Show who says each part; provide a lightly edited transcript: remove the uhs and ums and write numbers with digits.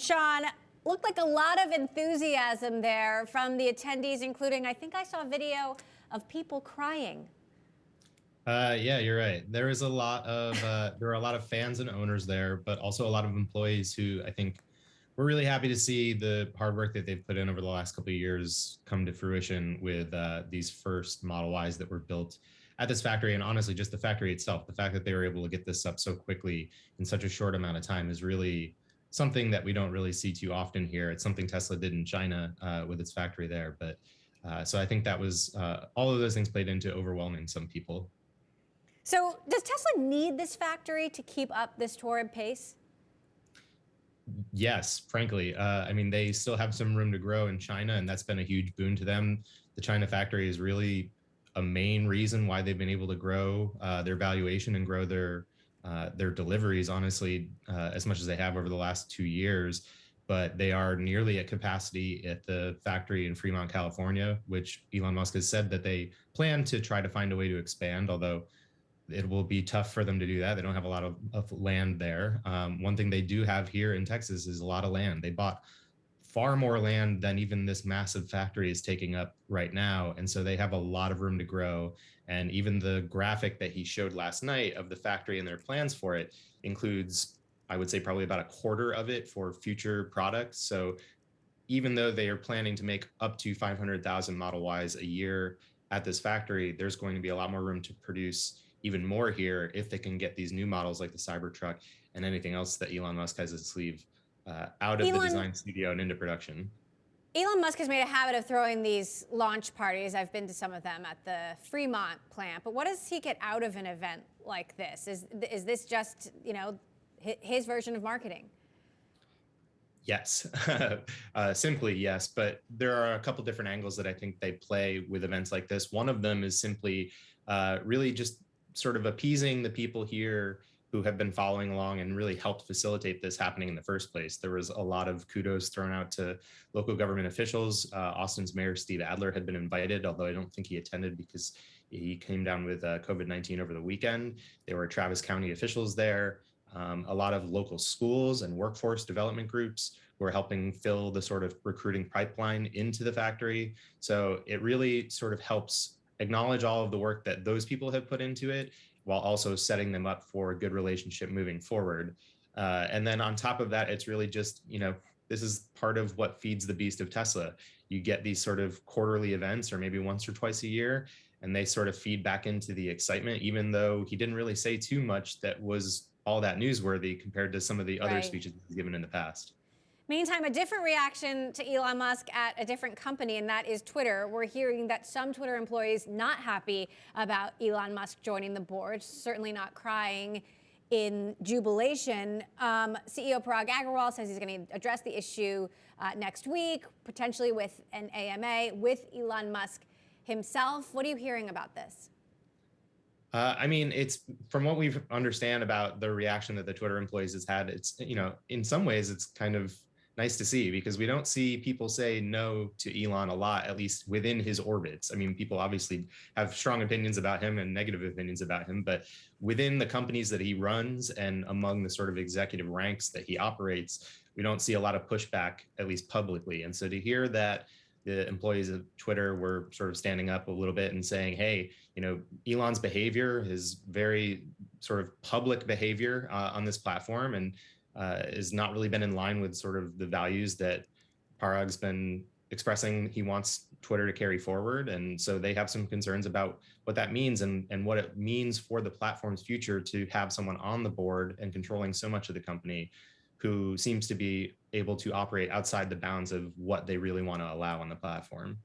Speaker 1: Sean, looked like a lot of enthusiasm there from the attendees, including, I think I saw a video of people crying.
Speaker 2: Yeah, you're right. There are a lot of fans and owners there, but also a lot of employees who I think we're really happy to see the hard work that they've put in over the last couple of years come to fruition with these first Model Ys that were built at this factory. And honestly, just the factory itself, the fact that they were able to get this up so quickly in such a short amount of time is really something that we don't really see too often here. It's something Tesla did in China with its factory there. But so I think that was all of those things played into overwhelming some people.
Speaker 1: So does Tesla need this factory to keep up this torrid pace?
Speaker 2: Yes, frankly. I mean, they still have some room to grow in China, and that's been a huge boon to them. The China factory is really a main reason why they've been able to grow their valuation and grow their deliveries, honestly, as much as they have over the last 2 years. But they are nearly at capacity at the factory in Fremont, California, which Elon Musk has said that they plan to try to find a way to expand, although it will be tough for them to do that. They don't have a lot of land there. One thing they do have here in Texas is a lot of land. They bought far more land than even this massive factory is taking up right now. And so they have a lot of room to grow. And even the graphic that he showed last night of the factory and their plans for it includes, I would say, probably about a quarter of it for future products. So even though they are planning to make up to 500,000 Model Ys a year at this factory, there's going to be a lot more room to produce even more here if they can get these new models like the Cybertruck and anything else that Elon Musk has his sleeve out of the design studio and into production.
Speaker 1: Elon Musk has made a habit of throwing these launch parties. I've been to some of them at the Fremont plant. But what does he get out of an event like this? Is this just, his version of marketing?
Speaker 2: Yes, simply yes. But there are a couple different angles that I think they play with events like this. One of them is simply really just sort of appeasing the people here who have been following along and really helped facilitate this happening in the first place. There was a lot of kudos thrown out to local government officials. Austin's mayor, Steve Adler, had been invited, although I don't think he attended because he came down with COVID-19 over the weekend. There were Travis County officials there. A lot of local schools and workforce development groups who are helping fill the sort of recruiting pipeline into the factory. So it really sort of helps acknowledge all of the work that those people have put into it, while also setting them up for a good relationship moving forward. And then on top of that, it's really just, this is part of what feeds the beast of Tesla. You get these sort of quarterly events, or maybe once or twice a year, and they sort of feed back into the excitement, even though he didn't really say too much that was all that newsworthy compared to some of the other speeches he's given in the past.
Speaker 1: Meantime, a different reaction to Elon Musk at a different company, and that is Twitter. We're hearing that some Twitter employees not happy about Elon Musk joining the board, certainly not crying in jubilation. CEO Parag Agrawal says he's going to address the issue next week, potentially with an AMA with Elon Musk himself. What are you hearing about this?
Speaker 2: I mean, it's from what we understand about the reaction that the Twitter employees has had. It's, in some ways, it's kind of nice to see, because we don't see people say no to Elon a lot, at least within his orbits. I mean, people obviously have strong opinions about him and negative opinions about him, but within the companies that he runs and among the sort of executive ranks that he operates, we don't see a lot of pushback, at least publicly. And so to hear that the employees of Twitter were sort of standing up a little bit and saying, hey, Elon's behavior, his very sort of public behavior on this platform, and has not really been in line with sort of the values that Parag's been expressing he wants Twitter to carry forward. And so they have some concerns about what that means and what it means for the platform's future to have someone on the board and controlling so much of the company who seems to be able to operate outside the bounds of what they really want to allow on the platform.